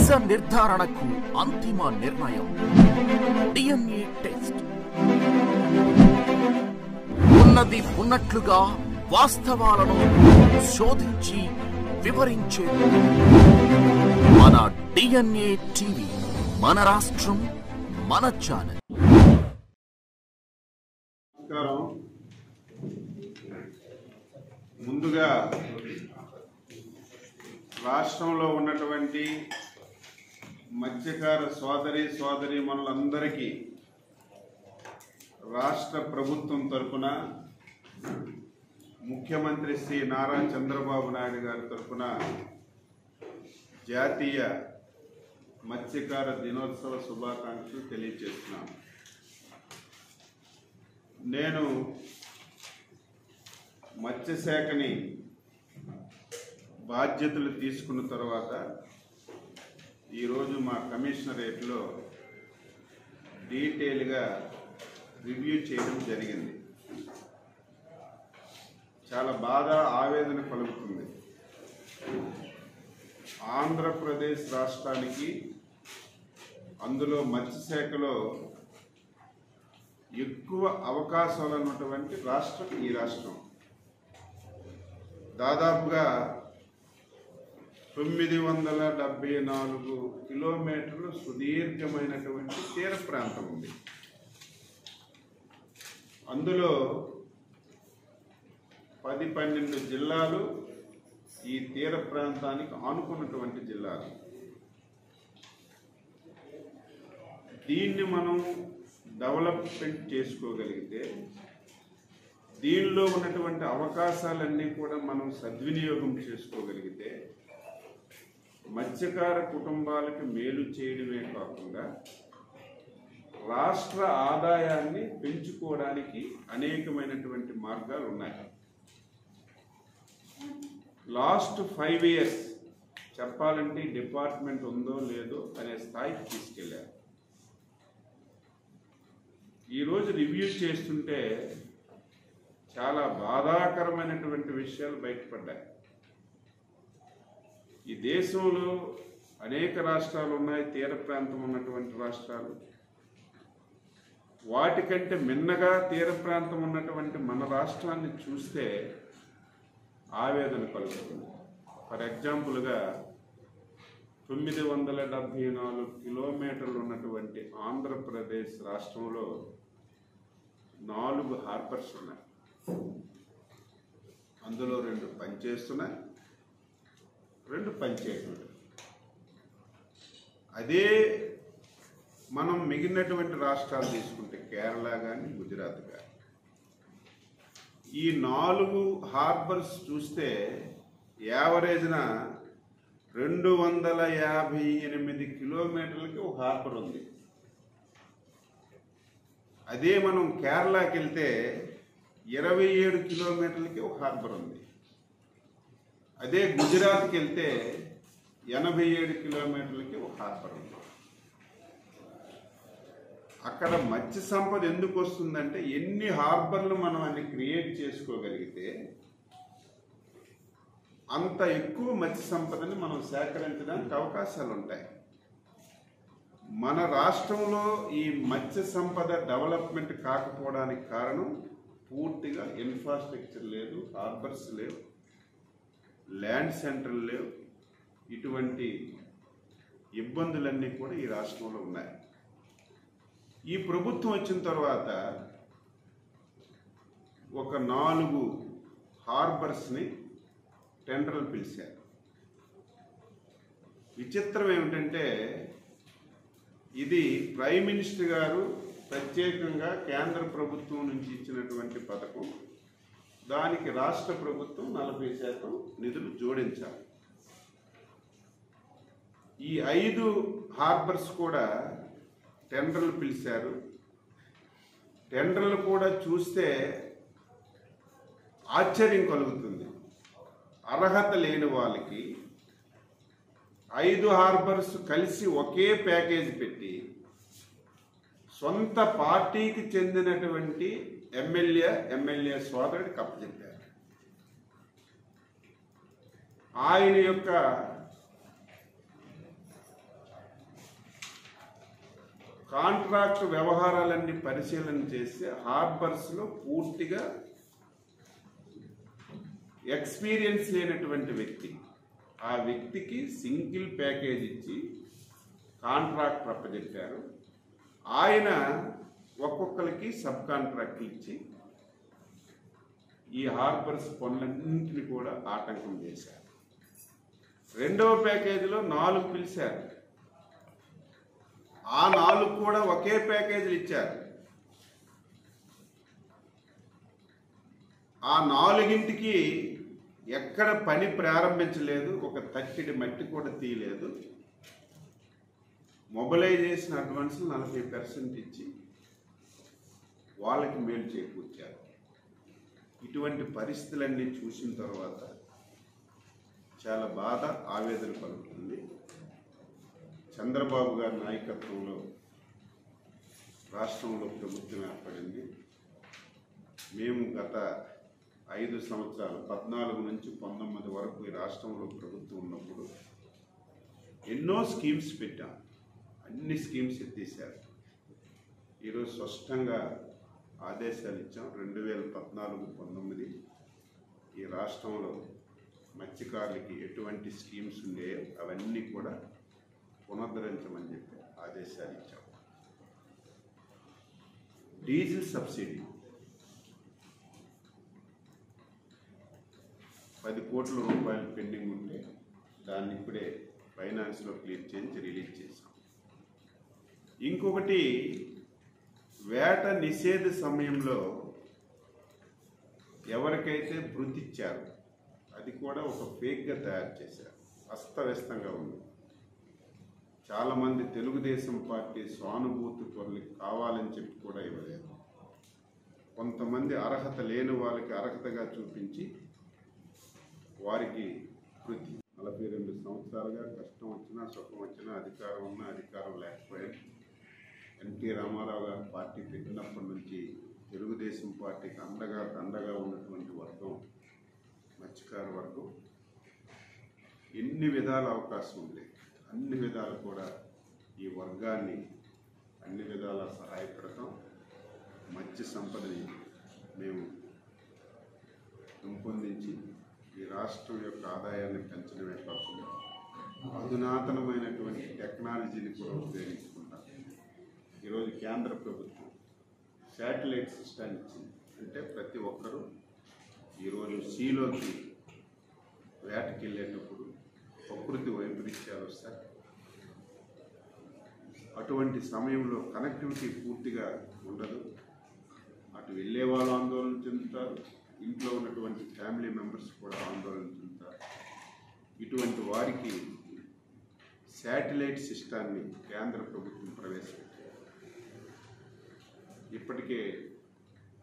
నిజ నిర్ధారణకు అంతిమ నిర్ణయం డిఎన్ఏ టెస్ట్. ఉన్నది ఉన్నట్లుగా వాస్తవాలను శోధించి వివరించే మన డిఎన్ఏ టీవీ, మన రాష్ట్రం, మన ఛానల్. నమస్కారం. ముందుగా రాష్ట్రంలో ఉన్నటువంటి మత్స్యకార సోదరీమణులందరికీ రాష్ట్ర ప్రభుత్వం తరపున, ముఖ్యమంత్రి శ్రీ నారా చంద్రబాబు నాయుడు గారి తరపున జాతీయ మత్స్యకార దినోత్సవ శుభాకాంక్షలు తెలియజేస్తున్నాను. నేను మత్స్యశాఖని బాధ్యతలు తీసుకున్న తర్వాత ఈరోజు మా కమిషనరేట్లో డీటెయిల్గా రివ్యూ చేయడం జరిగింది. చాలా బాధ, ఆవేదన కలుగుతుంది. ఆంధ్రప్రదేశ్ రాష్ట్రానికి, అందులో మత్స్యశాఖలో ఎక్కువ అవకాశాలు ఉన్నటువంటి రాష్ట్రం ఈ రాష్ట్రం. దాదాపుగా 974 కిలోమీటర్లు సుదీర్ఘమైనటువంటి తీర ప్రాంతం ఉంది. అందులో 10-12 జిల్లాలు ఈ తీర ప్రాంతానికి ఆనుకున్నటువంటి జిల్లాలు. దీన్ని మనం డెవలప్మెంట్ చేసుకోగలిగితే, దీనిలో ఉన్నటువంటి అవకాశాలన్నీ కూడా మనం సద్వినియోగం చేసుకోగలిగితే, మత్స్యకార కుటుంబాలకు మేలు చేయడమే కాకుండా రాష్ట్ర ఆదాయాన్ని పెంచుకోవడానికి అనేకమైనటువంటి మార్గాలు ఉన్నాయి. లాస్ట్ 5 years చెప్పాలంటే డిపార్ట్మెంట్ ఉందో లేదో అనే స్థాయికి తీసుకెళ్లారు. ఈరోజు రివ్యూ చేస్తుంటే చాలా బాధాకరమైనటువంటి విషయాలు బయటపడ్డాయి. ఈ దేశంలో అనేక రాష్ట్రాలు ఉన్నాయి, తీర ప్రాంతం ఉన్నటువంటి రాష్ట్రాలు. వాటికంటే మిన్నగా తీర ప్రాంతం ఉన్నటువంటి మన రాష్ట్రాన్ని చూస్తే ఆవేదన కలుగుతుంది. ఫర్ ఎగ్జాంపుల్గా 974 కిలోమీటర్లు ఉన్నటువంటి ఆంధ్రప్రదేశ్ రాష్ట్రంలో 4 హార్బర్స్ ఉన్నాయి. అందులో 2 పనిచేస్తున్నాయి, 2 పనిచేయట్లేదు. అదే మనం మిగిలినటువంటి రాష్ట్రాలు తీసుకుంటే కేరళ కానీ, గుజరాత్ కానీ, ఈ 4 హార్బర్స్ చూస్తే యావరేజ్న 258 కిలోమీటర్లకి ఒక హార్బర్ ఉంది. అదే మనం కేరళకి వెళ్తే 27 కిలోమీటర్లకి ఒక హార్బర్ ఉంది. అదే గుజరాత్కి వెళ్తే 87 కిలోమీటర్లకి ఒక హార్బర్ ఉంది. అక్కడ మత్స్య సంపద ఎందుకు వస్తుందంటే, ఎన్ని హార్బర్లు మనం అన్ని క్రియేట్ చేసుకోగలిగితే అంత ఎక్కువ మత్స్య సంపదని మనం సేకరించడానికి అవకాశాలు ఉంటాయి. మన రాష్ట్రంలో ఈ మత్స్య సంపద డెవలప్మెంట్ కాకపోవడానికి కారణం పూర్తిగా ఇన్ఫ్రాస్ట్రక్చర్ లేదు, హార్బర్స్ లేవు, ల్యాండ్ సెంటర్లు లేవు. ఇటువంటి ఇబ్బందులన్నీ కూడా ఈ రాష్ట్రంలో ఉన్నాయి. ఈ ప్రభుత్వం వచ్చిన తర్వాత ఒక 4 హార్బర్స్ని టెండర్లు పిలిచారు. విచిత్రం ఏమిటంటే, ఇది ప్రైమ్ మినిస్టర్ గారు ప్రత్యేకంగా కేంద్ర ప్రభుత్వం నుంచి ఇచ్చినటువంటి పథకం. దానికి రాష్ట్ర ప్రభుత్వం 40% నిధులు జోడించాలి. ఈ 5 హార్బర్స్ కూడా టెండర్లు పిలిచారు. టెండర్లు కూడా చూస్తే ఆశ్చర్యం కలుగుతుంది. అర్హత లేని వాళ్ళకి 5 హార్బర్స్ కలిసి ఒకే ప్యాకేజ్ పెట్టి సొంత పార్టీకి చెందినటువంటి ఎమ్మెల్యే సోదరుడికి అప్పచెప్పారు. ఆయన యొక్క కాంట్రాక్ట్ వ్యవహారాలన్నీ పరిశీలన చేస్తే హార్బర్స్లో పూర్తిగా ఎక్స్పీరియన్స్ లేనటువంటి వ్యక్తి, ఆ వ్యక్తికి సింగిల్ ప్యాకేజ్ ఇచ్చి కాంట్రాక్ట్ అప్పచెప్పారు. ఆయన ఒక్కొక్కరికి సబ్ కాంట్రాక్ట్ ఇచ్చి ఈ హార్బర్స్ పనులన్నింటినీ కూడా ఆటంకం చేశారు. రెండవ ప్యాకేజీలో 4 పిలిచారు, ఆ 4 కూడా ఒకే ప్యాకేజీలు ఇచ్చారు. ఆ 4గింటికి ఎక్కడ పని ప్రారంభించలేదు, ఒక తక్కిడి మట్టి కూడా తీయలేదు. మొబిలైజేషన్ అడ్వాన్స్ 40% ఇచ్చి వాళ్ళకి మేలు చేకూర్చారు. ఇటువంటి పరిస్థితులన్నీ చూసిన తర్వాత చాలా బాధ, ఆవేదన కలుగుతుంది. చంద్రబాబు గారి నాయకత్వంలో రాష్ట్రంలో ప్రభుత్వం ఏర్పడింది. మేము గత 5 సంవత్సరాలు 14 నుంచి 19 వరకు ఈ రాష్ట్రంలో ప్రభుత్వం ఉన్నప్పుడు ఎన్నో స్కీమ్స్ పెట్టాం. అన్ని స్కీమ్స్ ఎత్తేసారు. ఈరోజు స్పష్టంగా ఆదేశాలు ఇచ్చాం. 2014-19 ఈ రాష్ట్రంలో మత్స్యకారులకి ఎటువంటి స్కీమ్స్ ఉన్నాయో అవన్నీ కూడా పునరుద్ధరించమని చెప్పి ఆదేశాలు ఇచ్చాం. డీజిల్ సబ్సిడీ 10 కోట్ల రూపాయలు పెండింగ్ ఉంటే దాన్ని ఇప్పుడే ఫైనాన్స్లో క్లియర్ చేసి రిలీజ్ చేశాం. ఇంకొకటి, వేట నిషేధ సమయంలో ఎవరికైతే భృతి ఇచ్చారో అది కూడా ఒక ఫేక్గా తయారు చేశారు. అస్తవ్యస్తంగా ఉంది. చాలామంది తెలుగుదేశం పార్టీ సానుభూతి పరులకు కావాలని చెప్పి కూడా ఇవ్వలేదు. కొంతమంది అర్హత లేని వాళ్ళకి అర్హతగా చూపించి వారికి భృతి 42 సంవత్సరాలుగా కష్టం వచ్చినా సుఖం వచ్చినా అధికారం ఉన్నా అధికారం లేకపోయినా ఎన్టీ రామారావు గారు పార్టీ పెట్టినప్పటి నుంచి తెలుగుదేశం పార్టీకి అండగా ఉన్నటువంటి వర్గం మత్స్యకార వర్గం. ఎన్ని విధాల అవకాశం ఉంది, అన్ని విధాలు కూడా ఈ వర్గాన్ని అన్ని విధాల సహాయపడతాం. మత్స్య సంపదని మేము పెంపొందించి ఈ రాష్ట్రం యొక్క ఆదాయాన్ని పెంచడమే కాకుండా అధునాతనమైనటువంటి టెక్నాలజీని కూడా ఉపయోగించుకుంటాం. ఈరోజు కేంద్ర ప్రభుత్వం శాటిలైట్ సిస్టమ్ ఇచ్చింది. అంటే ప్రతి ఒక్కరూ ఈరోజు సీలోకి వేటకి వెళ్ళేటప్పుడు ప్రకృతి వైపరీత్యాలు వస్తాయి. అటువంటి సమయంలో కనెక్టివిటీ పూర్తిగా ఉండదు. అటు వెళ్ళే వాళ్ళు ఆందోళన చెందుతారు, ఇంట్లో ఉన్నటువంటి ఫ్యామిలీ మెంబర్స్ కూడా ఆందోళన చెందుతారు. ఇటువంటి వారికి శాటిలైట్ సిస్టాన్ని కేంద్ర ప్రభుత్వం ప్రవేశపెట్టింది. ఇప్పటికే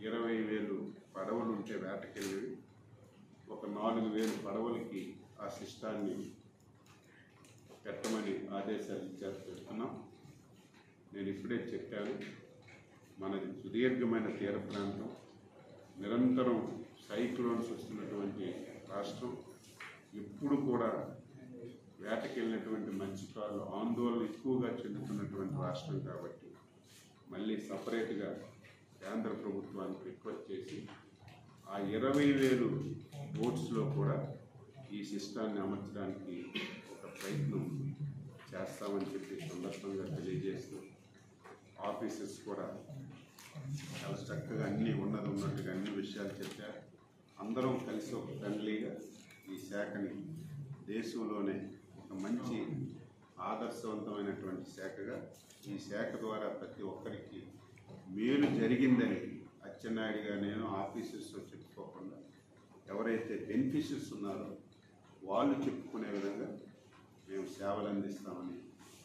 20,000 పడవలు ఉంటే వేటకెళ్ళేవి, ఒక 4,000 పడవలకి ఆ సిస్టాన్ని పెట్టమని ఆదేశాలు ఇచ్చారు. పెడుతున్నాం. నేను ఇప్పుడే చెప్పాను, మనది సుదీర్ఘమైన తీర ప్రాంతం, నిరంతరం సైక్లోన్స్ వస్తున్నటువంటి రాష్ట్రం. ఎప్పుడు కూడా వేటకెళ్ళినటువంటి మత్స్యకారులు ఆందోళన ఎక్కువగా చెందుతున్నటువంటి రాష్ట్రం కాబట్టి మళ్ళీ సపరేట్గా కేంద్ర ప్రభుత్వానికి రిక్వెస్ట్ చేసి ఆ 20,000 బోట్స్లో కూడా ఈ సిస్టాన్ని అమర్చడానికి ఒక ప్రయత్నం చేస్తామని చెప్పి సందర్భంగా తెలియజేస్తూ, ఆఫీసర్స్ కూడా చాలా చక్కగా అన్నీ ఉన్నట్టుగా అన్ని విషయాలు చెప్పారు. అందరం కలిసి ఒక ఫ్రెండ్లీగా ఈ శాఖని దేశంలోనే ఒక మంచి ఆదర్శవంతమైనటువంటి శాఖగా, ఈ శాఖ ద్వారా ప్రతి ఒక్కరికి మేలు జరిగిందని అచ్చెన్నాయుడుగా నేను ఆఫీసర్స్తో చెప్పుకోకుండా ఎవరైతే బెనిఫిషియర్స్ ఉన్నారో వాళ్ళు చెప్పుకునే విధంగా మేము సేవలు అందిస్తామని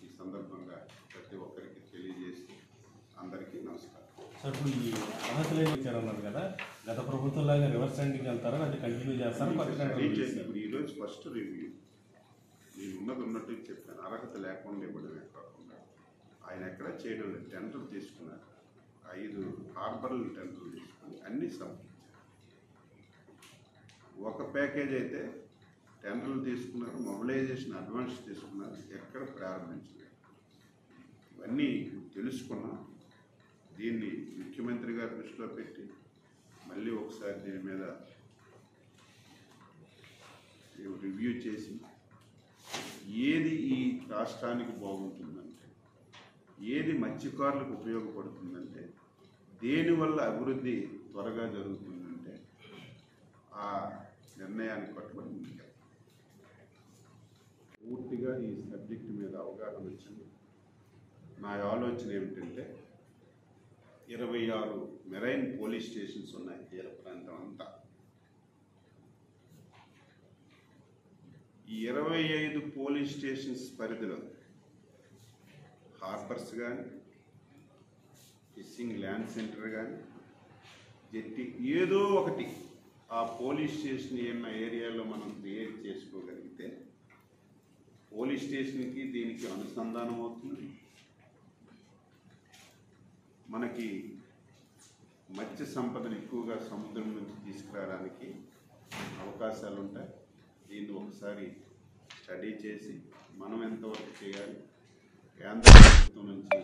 ఈ సందర్భంగా ప్రతి ఒక్కరికి తెలియజేస్తూ అందరికీ నమస్కారం. సార్, ఇప్పుడు ఈ అర్హతలు ఇచ్చారన్నారు కదా, గత ప్రభుత్వంలాగా రివర్స్ ఎండింగ్ వెళ్తారా, అది కంటిన్యూ చేస్తారా? ఇప్పుడు ఈరోజు ఫస్ట్ రివ్యూ నేను ఉన్నట్టు చెప్పాను. అర్హత లేకుండా ఇవ్వడమే కాకుండా ఆయన ఎక్కడ చేయడం లేదు. టెండర్లు తీసుకున్నారు, 5 హార్బర్లు టెండర్లు తీసుకుని అన్నీ సమర్పించారు. ఒక ప్యాకేజ్ అయితే టెండర్లు తీసుకున్నారు, మొబిలైజేషన్ అడ్వాన్స్ తీసుకున్నారు, ఎక్కడ ప్రారంభించలేదు. ఇవన్నీ తెలుసుకున్నాం. దీన్ని ముఖ్యమంత్రి గారు దృష్టిలో పెట్టి మళ్ళీ ఒకసారి దీని మీద రివ్యూ చేసి ఏది ఈ రాష్ట్రానికి బాగుంటుందంటే, ఏది మత్స్యకారులకు ఉపయోగపడుతుందంటే, దేనివల్ల అభివృద్ధి త్వరగా జరుగుతుందంటే ఆ నిర్ణయానికి కట్టుబడి ముందుకెళ్తాం. పూర్తిగా ఈ సబ్జెక్ట్ మీద అవగాహన వచ్చింది. నా ఆలోచన ఏమిటంటే 26 మెరైన్ పోలీస్ స్టేషన్స్ ఉన్నాయి తీర ప్రాంతం అంతా. ఈ 25 పోలీస్ స్టేషన్స్ పరిధిలో హార్బర్స్ కానీ, ఫిషింగ్ ల్యాండ్ సెంటర్ కానీ, జెట్టి ఏదో ఒకటి ఆ పోలీస్ స్టేషన్ ఏమన్నా ఏరియాలో మనం క్రియేట్ చేసుకోగలిగితే పోలీస్ స్టేషన్కి దీనికి అనుసంధానం అవుతుంది. మనకి మత్స్య సంపదను ఎక్కువగా సముద్రం నుంచి తీసుకురావడానికి అవకాశాలు ఉంటాయి. దీన్ని ఒకసారి స్టడీ చేసి మనం ఎంతవరకు చేయాలి, కేంద్ర ప్రభుత్వం నుంచి